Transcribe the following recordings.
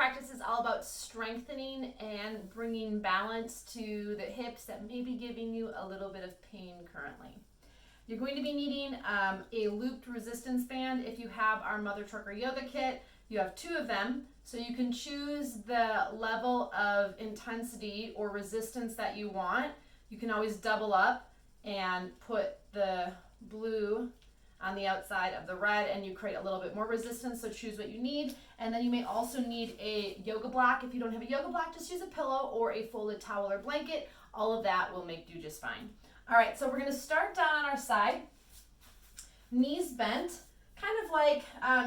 practice is all about strengthening and bringing balance to the hips that may be giving you a little bit of pain currently. You're going to be needing a looped resistance band. If you have our Mother Trucker Yoga Kit, you have 2 of them, so you can choose the level of intensity or resistance that you want. You can always double up and put the blue on the outside of the red, and you create a little bit more resistance, so choose what you need. And then you may also need a yoga block. If you don't have a yoga block, just use a pillow or a folded towel or blanket. All of that will make do just fine. All right, so we're going to start down on our side, knees bent, kind of like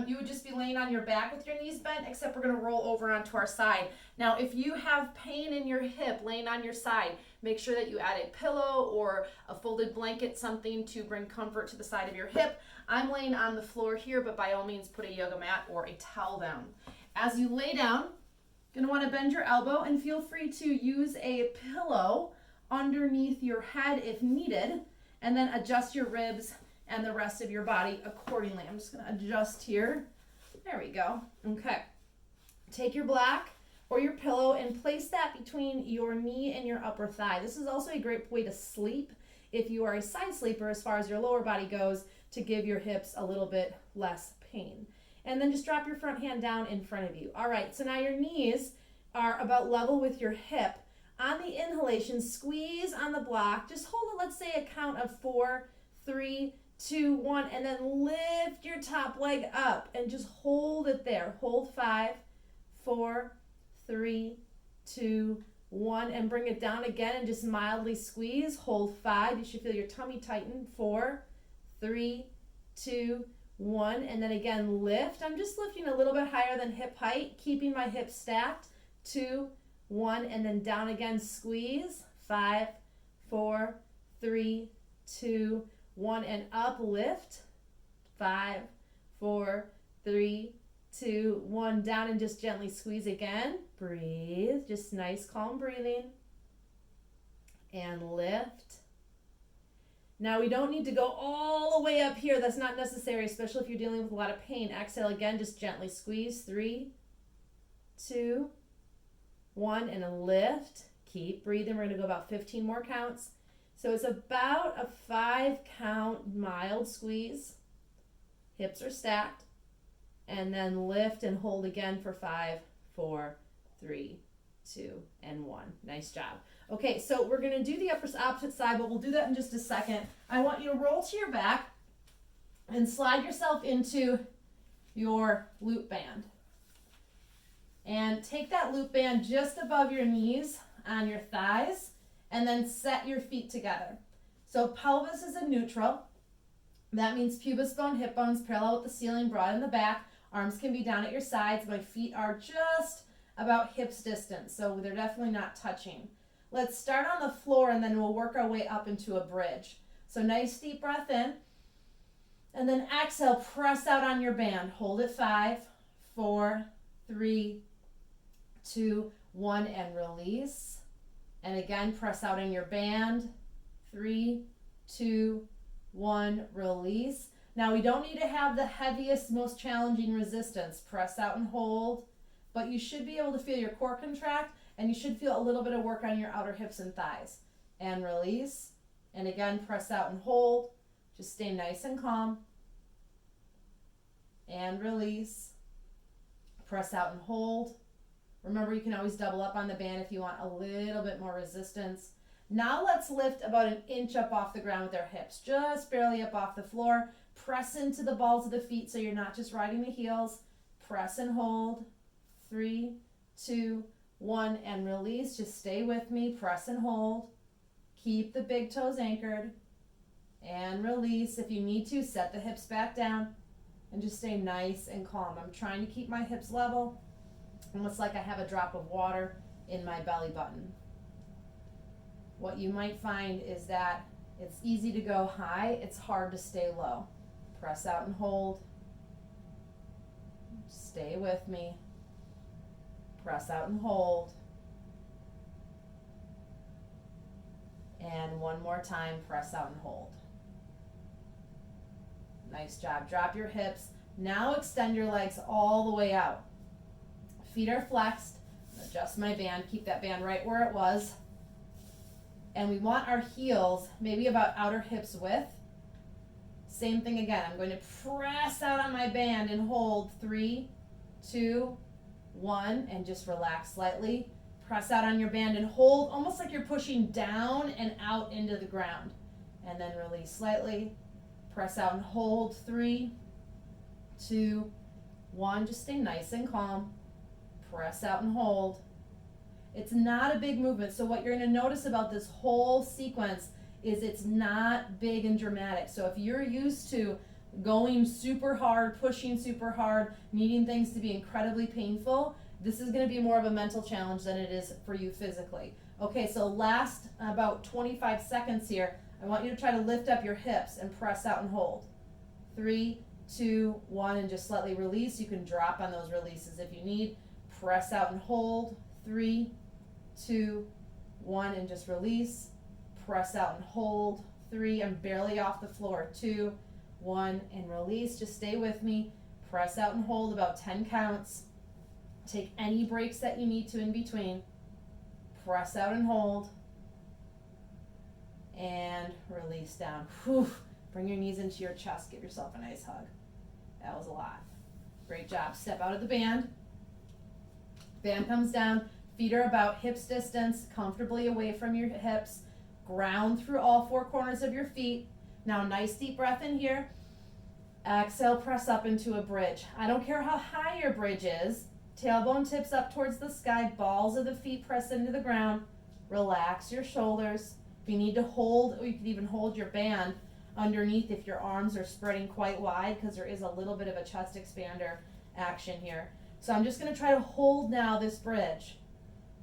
you would just be laying on your back with your knees bent, except we're going to roll over onto our side. Now, if you have pain in your hip laying on your side, make sure that you add a pillow or a folded blanket, something to bring comfort to the side of your hip. I'm laying on the floor here, but by all means, put a yoga mat or a towel down. As you lay down, you're going to want to bend your elbow and feel free to use a pillow underneath your head if needed, and then adjust your ribs and the rest of your body accordingly. I'm just going to adjust here. There we go. Okay. Take your block or your pillow and place that between your knee and your upper thigh. This is also a great way to sleep if you are a side sleeper as far as your lower body goes, to give your hips a little bit less pain. And then just drop your front hand down in front of you. All right, so now your knees are about level with your hip. On the inhalation, squeeze on the block. Just hold it, let's say a count of 4, 3, 2, 1, and then lift your top leg up and just hold it there. Hold 5, 4, 3, 2, 1, and bring it down again and just mildly squeeze. Hold 5. You should feel your tummy tighten. 4, 3, 2, 1, and then again lift. I'm just lifting a little bit higher than hip height, keeping my hips stacked. 2, 1, and then down again, squeeze. 5, 4, 3, 2, 1, and up, lift. 5, 4, 3, 2, 1, down, and just gently squeeze again. Breathe, just nice calm breathing. And lift. Now we don't need to go all the way up here. That's not necessary, especially if you're dealing with a lot of pain. Exhale again, just gently squeeze. 3, 2, 1, and a lift. Keep breathing. We're going to go about 15 more counts. So it's about a 5 count mild squeeze. Hips are stacked. And then lift and hold again for 5, 4, 3, 2, and 1. Nice job. Okay, so we're going to do the opposite side, but we'll do that in just a second. I want you to roll to your back and slide yourself into your loop band. And take that loop band just above your knees on your thighs, and then set your feet together. So pelvis is a neutral. That means pubis bone, hip bones parallel with the ceiling, broad in the back. Arms can be down at your sides. My feet are just about hips distance, so they're definitely not touching. Let's start on the floor, and then we'll work our way up into a bridge. So nice deep breath in, and then exhale, press out on your band. Hold it. 5, 4, 3, 2, 1, and release. And again, press out in your band. 3, 2, 1, release. Now we don't need to have the heaviest, most challenging resistance. Press out and hold, but you should be able to feel your core contract, and you should feel a little bit of work on your outer hips and thighs. And release. And again, press out and hold. Just stay nice and calm. And release. Press out and hold. Remember, you can always double up on the band if you want a little bit more resistance. Now let's lift about an inch up off the ground with our hips, just barely up off the floor. Press into the balls of the feet so you're not just riding the heels. Press and hold. 3, 2, 1, and release. Just stay with me. Press and hold. Keep the big toes anchored. And release. If you need to, set the hips back down and just stay nice and calm. I'm trying to keep my hips level, almost like I have a drop of water in my belly button. What you might find is that it's easy to go high, it's hard to stay low. Press out and hold. Stay with me. Press out and hold. And one more time, press out and hold. Nice job. Drop your hips. Now extend your legs all the way out. feet are flexed. Adjust my band, keep that band right where it was. And we want our heels maybe about outer hips width. Same thing again. I'm going to press out on my band and hold 3, 2, 1, and just relax slightly. Press out on your band and hold almost like you're pushing down and out into the ground. And then release slightly. Press out and hold 3, 2, 1. Just stay nice and calm. Press out and hold. It's not a big movement. So what you're going to notice about this whole sequence is it's not big and dramatic. So if you're used to going super hard, pushing super hard, needing things to be incredibly painful, this is going to be more of a mental challenge than it is for you physically. Okay, so last about 25 seconds here, I want you to try to lift up your hips and press out and hold. 3, 2, 1, and just slightly release. You can drop on those releases if you need. Press out and hold. 3, 2, 1, and just release. Press out and hold. 3, I'm barely off the floor. 2, 1, and release. Just stay with me. Press out and hold about 10 counts. Take any breaks that you need to in between. Press out and hold. And release down. Whew. Bring your knees into your chest. Give yourself a nice hug. That was a lot. Great job. Step out of the band. Band comes down. Feet are about hips distance, comfortably away from your hips. Ground through all 4 corners of your feet. Now, nice deep breath in here. Exhale, press up into a bridge. I don't care how high your bridge is. Tailbone tips up towards the sky. Balls of the feet press into the ground. Relax your shoulders. If you need to hold, or you can even hold your band underneath if your arms are spreading quite wide, because there is a little bit of a chest expander action here. So I'm just going to try to hold now this bridge.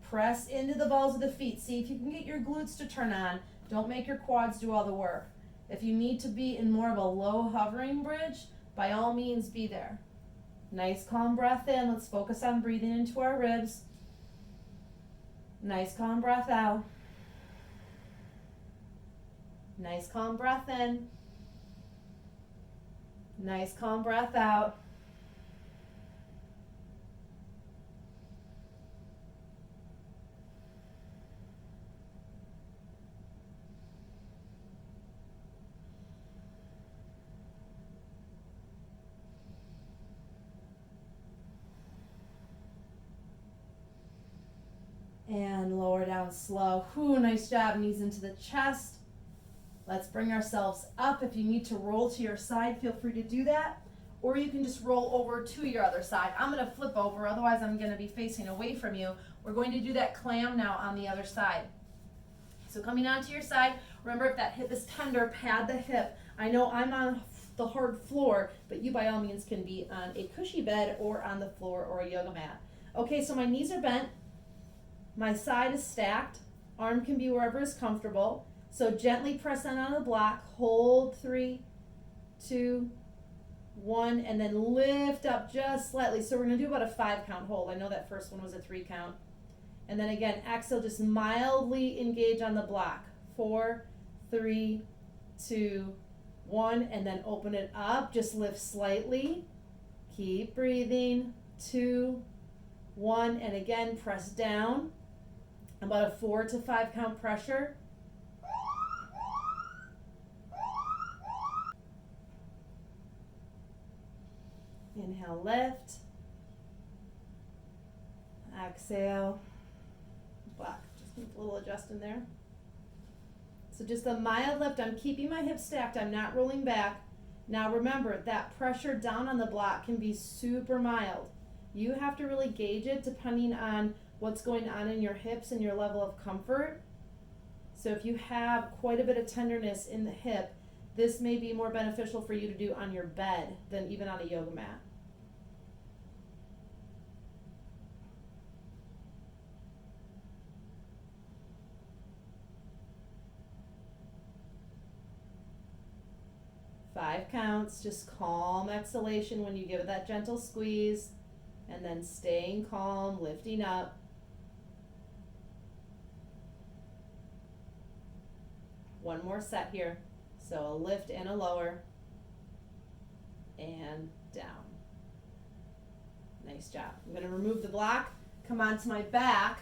Press into the balls of the feet. See if you can get your glutes to turn on. Don't make your quads do all the work. If you need to be in more of a low hovering bridge, by all means be there. Nice calm breath in. Let's focus on breathing into our ribs. Nice calm breath out. Nice calm breath in. Nice calm breath out. And lower down slow. Whew, nice job. Knees into the chest. Let's bring ourselves up. If you need to roll to your side, feel free to do that. Or you can just roll over to your other side. I'm going to flip over, otherwise I'm going to be facing away from you. We're going to do that clam now on the other side. So coming onto your side, remember if that hip is tender, pad the hip. I know I'm on the hard floor, but you by all means can be on a cushy bed or on the floor or a yoga mat. Okay, so my knees are bent. My side is stacked. Arm can be wherever is comfortable. So gently press in on the block. Hold 3, 2, 1, and then lift up just slightly. So we're going to do about a 5 count hold. I know that first one was a 3 count. And then again, exhale, just mildly engage on the block. 4, 3, 2, 1, and then open it up. Just lift slightly. Keep breathing. 2, 1, and again, press down. About a 4 to 5 count pressure. Inhale, lift. Exhale. Block. Just need a little adjust in there. So just a mild lift. I'm keeping my hips stacked. I'm not rolling back. Now remember, that pressure down on the block can be super mild. You have to really gauge it depending on what's going on in your hips and your level of comfort. So if you have quite a bit of tenderness in the hip, this may be more beneficial for you to do on your bed than even on a yoga mat. Five counts, just calm exhalation when you give it that gentle squeeze, and then staying calm, lifting up. One more set here. So a lift and a lower, and down. Nice job. I'm going to remove the block, come onto my back,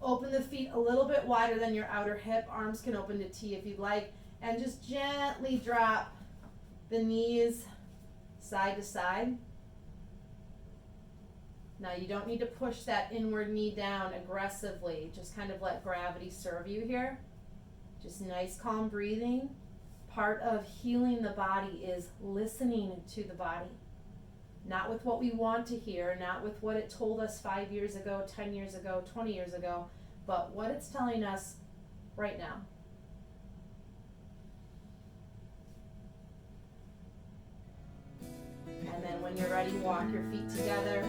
open the feet a little bit wider than your outer hip. Arms can open to T if you'd like, and just gently drop the knees side to side. Now you don't need to push that inward knee down aggressively. Just kind of let gravity serve you here. Just nice, calm breathing. Part of healing the body is listening to the body. Not with what we want to hear, not with what it told us 5 years ago, 10 years ago, 20 years ago, but what it's telling us right now. And then when you're ready, walk your feet together.